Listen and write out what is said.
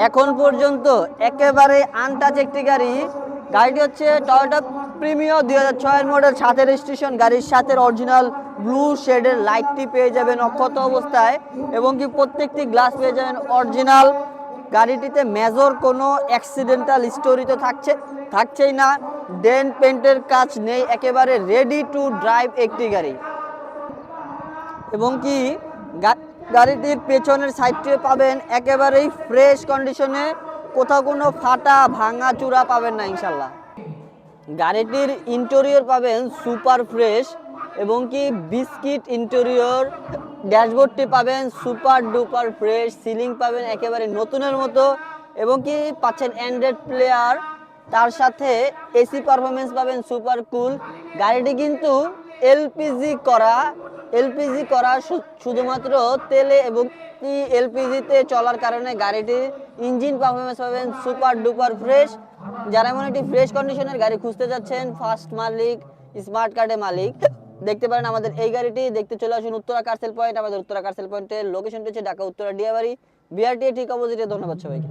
এখন পর্যন্ত একেবারে আনটাচ একটি গাড়ি। গাড়িটি হচ্ছে টয়োটা প্রিমিও 2006 মডেল, সাথে রেজিস্ট্রেশন, গাড়ির সাথে অরিজিনাল ব্লু শেডের লাইটটি পেয়ে যাবেন অক্ষত অবস্থায়, এবং কি প্রত্যেকটি গ্লাস পেয়ে যাবেন অরিজিনাল। গাড়িটিতে মেজর কোনো অ্যাক্সিডেন্টাল স্টোরি তো থাকছেই না, ডেন্ট পেন্টের কাজ নেই, একেবারে রেডি টু ড্রাইভ একটি গাড়ি। এবং কি গাড়িটির পেছনের সাইডটিও পাবেন একেবারেই ফ্রেশ কন্ডিশনে, কোথাও কোনো ফাটা ভাঙা চূড়া পাবেন না ইনশাল্লাহ। গাড়িটির ইন্টেরিয়র পাবেন সুপার ফ্রেশ, এবং কি বিস্কিট ইন্টেরিয়র, ড্যাশবোর্ডটি পাবেন সুপার ডুপার ফ্রেশ, সিলিং পাবেন একেবারে নতুনের মতো, এবং কি পাচ্ছেন অ্যান্ড্রয়েড প্লেয়ার, তার সাথে এসি পারফরমেন্স পাবেন সুপার কুল। গাড়িটি কিন্তু এলপিজি করা শুধুমাত্র তেলে, এবং কি এলপিজিতে চলার কারণে গাড়িটির ইঞ্জিন পারফরমেন্স পাবেন সুপার ডুপার ফ্রেশ। যারা এমন একটি ফ্রেশ কন্ডিশনের গাড়ি খুঁজতে যাচ্ছেন, ফার্স্ট মালিক, স্মার্ট কার্ডের মালিক, দেখতে পারেন আমাদের এই গাড়িটি। দেখতে চলে আসুন উত্তরা কারসেল পয়েন্ট। আমাদের উত্তরা কারসেল পয়েন্টের লোকেশনটি হচ্ছে ঢাকা উত্তরা ডিয়াবাড়ি, বিআরটি ঠিক অপোজিটে। ধন্যবাদ সবাইকে।